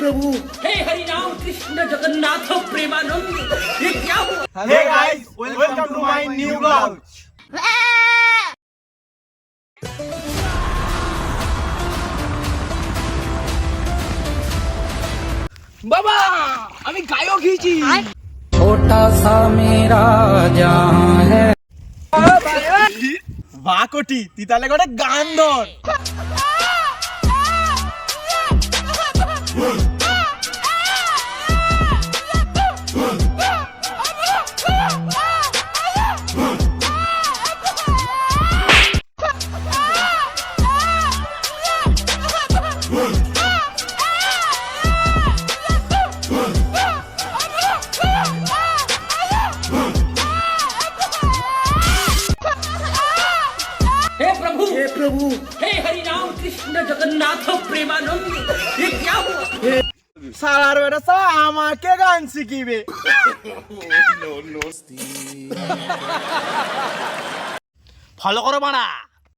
प्रभु, हे हरि राम कृष्ण जगन्नाथ प्रेमानंद, ये क्या हुआ? Hey guys, welcome to my new vlog. বাবা আমি গায়ক হয়েছি। छोटा सा मेरा जहां है। বাকটি তুই তাহলে গোটে গান ধর। हे प्रभु, हे प्रभु, हे हरि राम कृष्ण जगन्नाथ प्रेमानंद, ये क्या हुआ? সারার বেটা সা আমাকে গান শিখিবে। ফলো করো বাড়া।